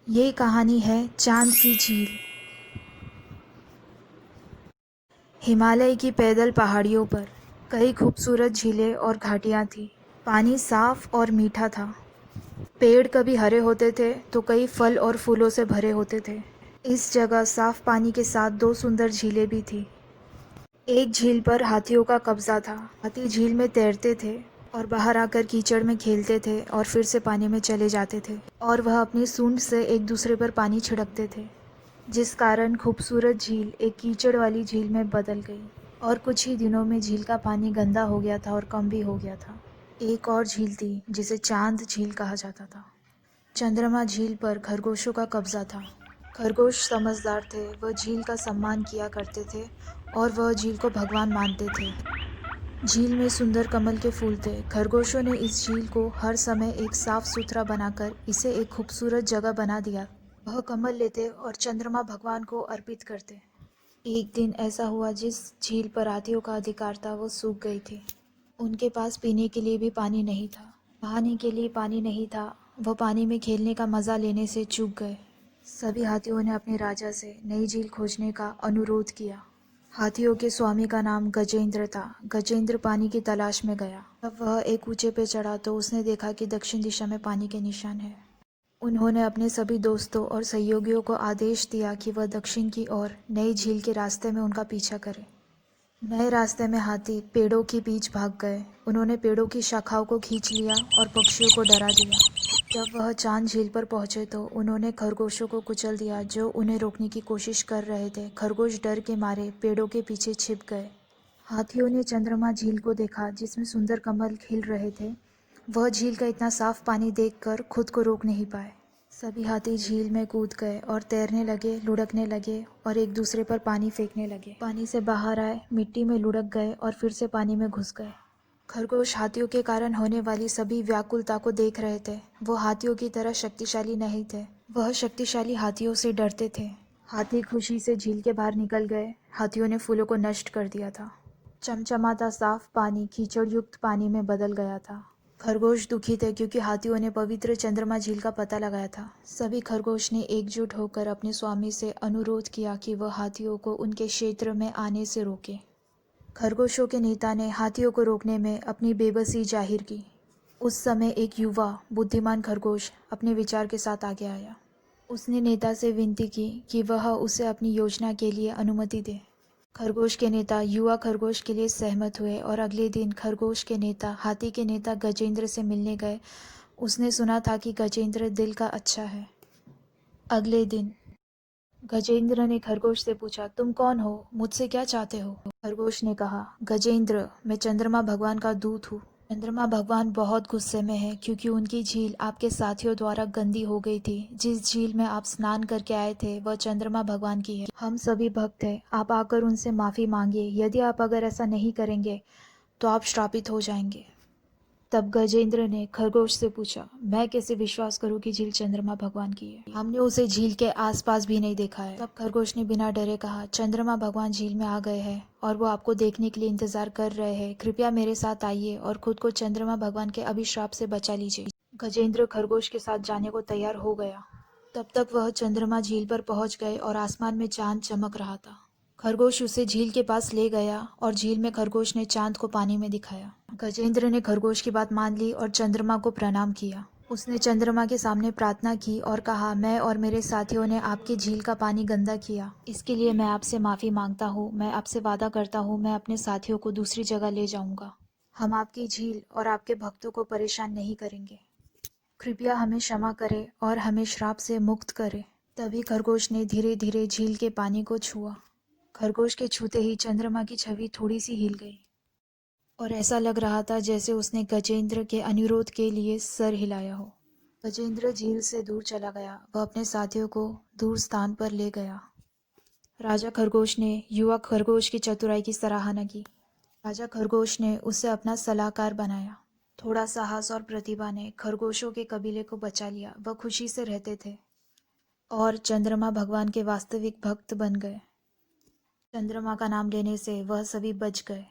ये कहानी है चांद की झील। हिमालय की पैदल पहाड़ियों पर कई खूबसूरत झीलें और घाटियाँ थीं। पानी साफ और मीठा था। पेड़ कभी हरे होते थे तो कई फल और फूलों से भरे होते थे। इस जगह साफ पानी के साथ दो सुंदर झीलें भी थीं। एक झील पर हाथियों का कब्जा था। हाथी झील में तैरते थे और बाहर आकर कीचड़ में खेलते थे और फिर से पानी में चले जाते थे, और वह अपनी सूंड से एक दूसरे पर पानी छिड़कते थे, जिस कारण खूबसूरत झील एक कीचड़ वाली झील में बदल गई। और कुछ ही दिनों में झील का पानी गंदा हो गया था और कम भी हो गया था। एक और झील थी जिसे चांद झील कहा जाता था। चंद्रमा झील पर खरगोशों का कब्जा था। खरगोश समझदार थे, वह झील का सम्मान किया करते थे और वह झील को भगवान मानते थे। झील में सुंदर कमल के फूल थे। खरगोशों ने इस झील को हर समय एक साफ सुथरा बनाकर इसे एक खूबसूरत जगह बना दिया। वह कमल लेते और चंद्रमा भगवान को अर्पित करते। एक दिन ऐसा हुआ जिस झील पर हाथियों का अधिकार था वो सूख गई थी। उनके पास पीने के लिए भी पानी नहीं था। नहाने के लिए पानी नहीं था। वह पानी में खेलने का मजा लेने से चूक गए। सभी हाथियों ने अपने राजा से नई झील खोजने का अनुरोध किया। हाथियों के स्वामी का नाम गजेंद्र था। गजेंद्र पानी की तलाश में गया। जब वह एक ऊंचे पे चढ़ा तो उसने देखा कि दक्षिण दिशा में पानी के निशान है। उन्होंने अपने सभी दोस्तों और सहयोगियों को आदेश दिया कि वह दक्षिण की ओर नई झील के रास्ते में उनका पीछा करें। नए रास्ते में हाथी पेड़ों के बीच भाग गए। उन्होंने पेड़ों की शाखाओं को खींच लिया और पक्षियों को डरा दिया। जब वह चांद झील पर पहुंचे तो उन्होंने खरगोशों को कुचल दिया जो उन्हें रोकने की कोशिश कर रहे थे। खरगोश डर के मारे पेड़ों के पीछे छिप गए। हाथियों ने चंद्रमा झील को देखा जिसमें सुंदर कमल खिल रहे थे। वह झील का इतना साफ पानी देखकर खुद को रोक नहीं पाए। सभी हाथी झील में कूद गए और तैरने लगे, लुढ़कने लगे और एक दूसरे पर पानी फेंकने लगे। पानी से बाहर आए, मिट्टी में लुढ़क गए और फिर से पानी में घुस गए। खरगोश हाथियों के कारण होने वाली सभी व्याकुलता को देख रहे थे। वो हाथियों की तरह शक्तिशाली नहीं थे। वह शक्तिशाली हाथियों से डरते थे। हाथी खुशी से झील के बाहर निकल गए। हाथियों ने फूलों को नष्ट कर दिया था। चमचमाता साफ पानी कीचड़ युक्त पानी में बदल गया था। खरगोश दुखी थे क्योंकि हाथियों ने पवित्र चंद्रमा झील का पता लगाया था। सभी खरगोश ने एकजुट होकर अपने स्वामी से अनुरोध किया कि वह हाथियों को उनके क्षेत्र में आने से रोके। खरगोशों के नेता ने हाथियों को रोकने में अपनी बेबसी जाहिर की। उस समय एक युवा बुद्धिमान खरगोश अपने विचार के साथ आगे आया। उसने नेता से विनती की कि वह उसे अपनी योजना के लिए अनुमति दे। खरगोश के नेता युवा खरगोश के लिए सहमत हुए और अगले दिन खरगोश के नेता हाथी के नेता गजेंद्र से मिलने गए। उसने सुना था कि गजेंद्र दिल का अच्छा है। अगले दिन गजेंद्र ने खरगोश से पूछा, तुम कौन हो, मुझसे क्या चाहते हो? खरगोश ने कहा, गजेंद्र, मैं चंद्रमा भगवान का दूत हूँ। चंद्रमा भगवान बहुत गुस्से में है क्योंकि उनकी झील आपके साथियों द्वारा गंदी हो गई थी। जिस झील में आप स्नान करके आए थे वह चंद्रमा भगवान की है। हम सभी भक्त हैं, आप आकर उनसे माफ़ी मांगिए। यदि आप अगर ऐसा नहीं करेंगे तो आप श्रापित हो जाएंगे। तब गजेंद्र ने खरगोश से पूछा, मैं कैसे विश्वास करूं कि झील चंद्रमा भगवान की है? हमने उसे झील के आसपास भी नहीं देखा है। तब खरगोश ने बिना डरे कहा, चंद्रमा भगवान झील में आ गए हैं और वो आपको देखने के लिए इंतजार कर रहे हैं। कृपया मेरे साथ आइए और खुद को चंद्रमा भगवान के अभिशाप से बचा लीजिए। गजेंद्र खरगोश के साथ जाने को तैयार हो गया। तब तक वह चंद्रमा झील पर पहुंच गए और आसमान में चांद चमक रहा था। खरगोश उसे झील के पास ले गया और झील में खरगोश ने चांद को पानी में दिखाया। गजेंद्र ने खरगोश की बात मान ली और चंद्रमा को प्रणाम किया। उसने चंद्रमा के सामने प्रार्थना की और कहा, मैं और मेरे साथियों ने आपकी झील का पानी गंदा किया। इसके लिए मैं आपसे माफ़ी मांगता हूँ। मैं आपसे वादा करता हूँ मैं अपने साथियों को दूसरी जगह ले जाऊँगा। हम आपकी झील और आपके भक्तों को परेशान नहीं करेंगे। कृपया हमें क्षमा करें और हमें श्राप से मुक्त करें। तभी खरगोश ने धीरे धीरे झील के पानी को छुआ। खरगोश के छूते ही चंद्रमा की छवि थोड़ी सी हिल गई और ऐसा लग रहा था जैसे उसने गजेंद्र के अनुरोध के लिए सर हिलाया हो। गजेंद्र झील से दूर चला गया। वह अपने साथियों को दूर स्थान पर ले गया। राजा खरगोश ने युवा खरगोश की चतुराई की सराहना की। राजा खरगोश ने उसे अपना सलाहकार बनाया। थोड़ा साहस और प्रतिभा ने खरगोशों के कबीले को बचा लिया। वह खुशी से रहते थे और चंद्रमा भगवान के वास्तविक भक्त बन गए। चंद्रमा का नाम लेने से वह सभी बच गए।